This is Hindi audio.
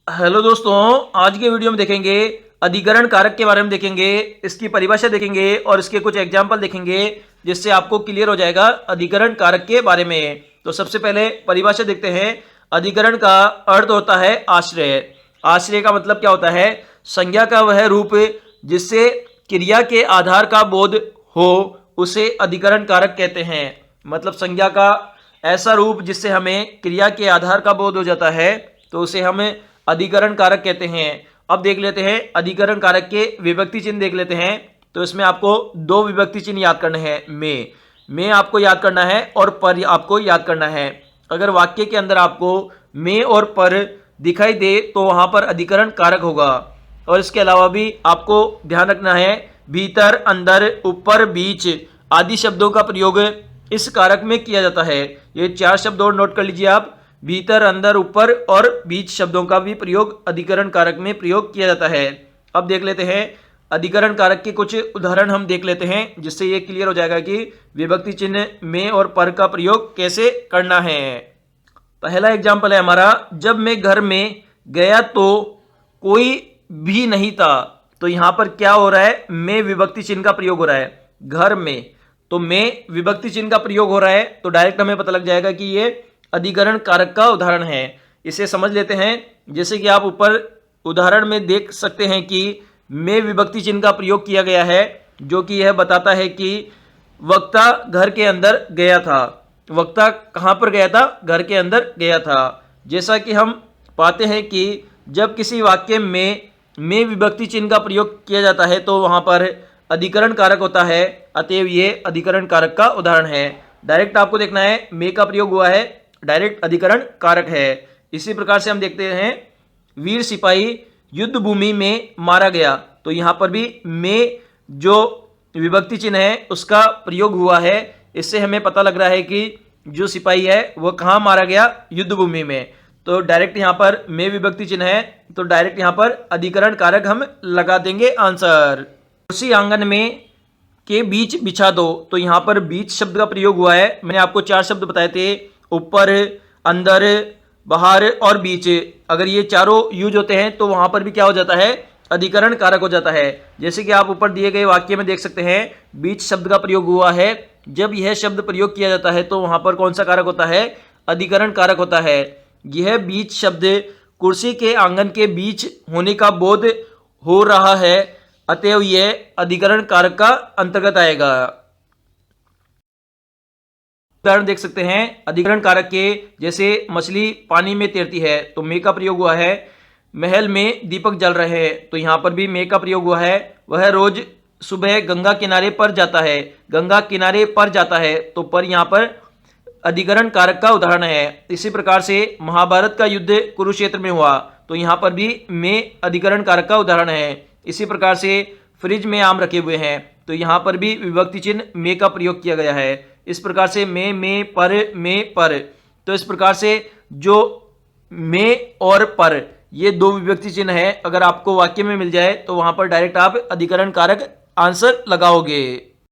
हेलो दोस्तों, आज के वीडियो में देखेंगे अधिकरण कारक के बारे में देखेंगे, इसकी परिभाषा देखेंगे और इसके कुछ एग्जाम्पल देखेंगे जिससे आपको क्लियर हो जाएगा अधिकरण कारक के बारे में। तो सबसे पहले परिभाषा देखते हैं। अधिकरण का अर्थ होता है आश्रय। आश्रय का मतलब क्या होता है? संज्ञा का वह रूप जिससे क्रिया के आधार का बोध हो उसे अधिकरण कारक कहते हैं। मतलब संज्ञा का ऐसा रूप जिससे हमें क्रिया के आधार का बोध हो जाता है तो उसे हम अधिकरण कारक कहते हैं। अब देख लेते हैं अधिकरण कारक के विभक्ति चिन्ह देख लेते हैं। तो इसमें आपको दो विभक्ति चिन्ह याद करने हैं। में आपको याद करना है और पर आपको याद करना है। अगर वाक्य के अंदर आपको में और पर दिखाई दे तो वहां पर अधिकरण कारक होगा। और इसके अलावा भी आपको ध्यान रखना है भीतर, अंदर, ऊपर, बीच आदि शब्दों का प्रयोग इस कारक में किया जाता है। ये चार शब्द और नोट कर लीजिए आप। भीतर, अंदर, ऊपर और बीच शब्दों का भी प्रयोग अधिकरण कारक में प्रयोग किया जाता है। अब देख लेते हैं अधिकरण कारक के कुछ उदाहरण हम देख लेते हैं जिससे ये क्लियर हो जाएगा कि विभक्ति चिन्ह में और पर का प्रयोग कैसे करना है। पहला एग्जाम्पल है हमारा, जब मैं घर में गया तो कोई भी नहीं था। तो यहां पर क्या हो रहा है? में विभक्ति चिन्ह का प्रयोग हो रहा है। घर में तो में विभक्ति चिन्ह का प्रयोग हो रहा है तो डायरेक्ट हमें पता लग जाएगा कि ये अधिकरण कारक का उदाहरण है। इसे समझ लेते हैं। जैसे कि आप ऊपर उदाहरण में देख सकते हैं कि में विभक्ति चिन्ह का प्रयोग किया गया है जो कि यह बताता है कि वक्ता घर के अंदर गया था। वक्ता कहां पर गया था? घर के अंदर गया था। जैसा कि हम पाते हैं कि जब किसी वाक्य में विभक्ति चिन्ह का प्रयोग किया जाता है तो वहां पर अधिकरण कारक होता है। अतएव ये अधिकरण कारक का उदाहरण है। डायरेक्ट आपको देखना है में का प्रयोग हुआ है, डायरेक्ट अधिकरण कारक है। इसी प्रकार से हम देखते हैं वीर सिपाही युद्ध भूमि में मारा गया। तो यहां पर भी में जो विभक्ति चिन्ह है उसका प्रयोग हुआ है। इससे हमें पता लग रहा है कि जो सिपाही है वह कहां मारा गया? युद्ध भूमि में। तो डायरेक्ट यहां पर में विभक्ति चिन्ह है तो डायरेक्ट यहां पर अधिकरण कारक हम लगा देंगे आंसर। कुर्सी आंगन में के बीच बिछा दो। तो यहां पर बीच शब्द का प्रयोग हुआ है। मैंने आपको चार शब्द बताए थे, ऊपर, अंदर, बाहर और बीच। अगर ये चारों यूज होते हैं तो वहां पर भी क्या हो जाता है? अधिकरण कारक हो जाता है। जैसे कि आप ऊपर दिए गए वाक्य में देख सकते हैं बीच शब्द का प्रयोग हुआ है। जब यह शब्द प्रयोग किया जाता है तो वहां पर कौन सा कारक होता है? अधिकरण कारक होता है। यह बीच शब्द कुर्सी के आंगन के बीच होने का बोध हो रहा है, अतएव यह अधिकरण कारक का अंतर्गत आएगा। उदाहरण देख सकते हैं अधिकरण कारक के। जैसे मछली पानी में तैरती है तो में का प्रयोग हुआ है। महल में दीपक जल रहे हैं तो यहां पर भी में का प्रयोग हुआ है। वह रोज सुबह गंगा किनारे पर जाता है। गंगा किनारे पर जाता है तो पर यहां पर अधिकरण कारक का उदाहरण है। इसी प्रकार से महाभारत का युद्ध कुरुक्षेत्र में हुआ तो यहां पर भी में अधिकरण कारक का उदाहरण है। इसी प्रकार से फ्रिज में आम रखे हुए हैं तो यहां पर भी विभक्ति चिन्ह में का प्रयोग किया गया है। इस प्रकार से में पर। तो इस प्रकार से जो में और पर ये दो विभक्ति चिन्ह है, अगर आपको वाक्य में मिल जाए तो वहां पर डायरेक्ट आप अधिकरण कारक आंसर लगाओगे।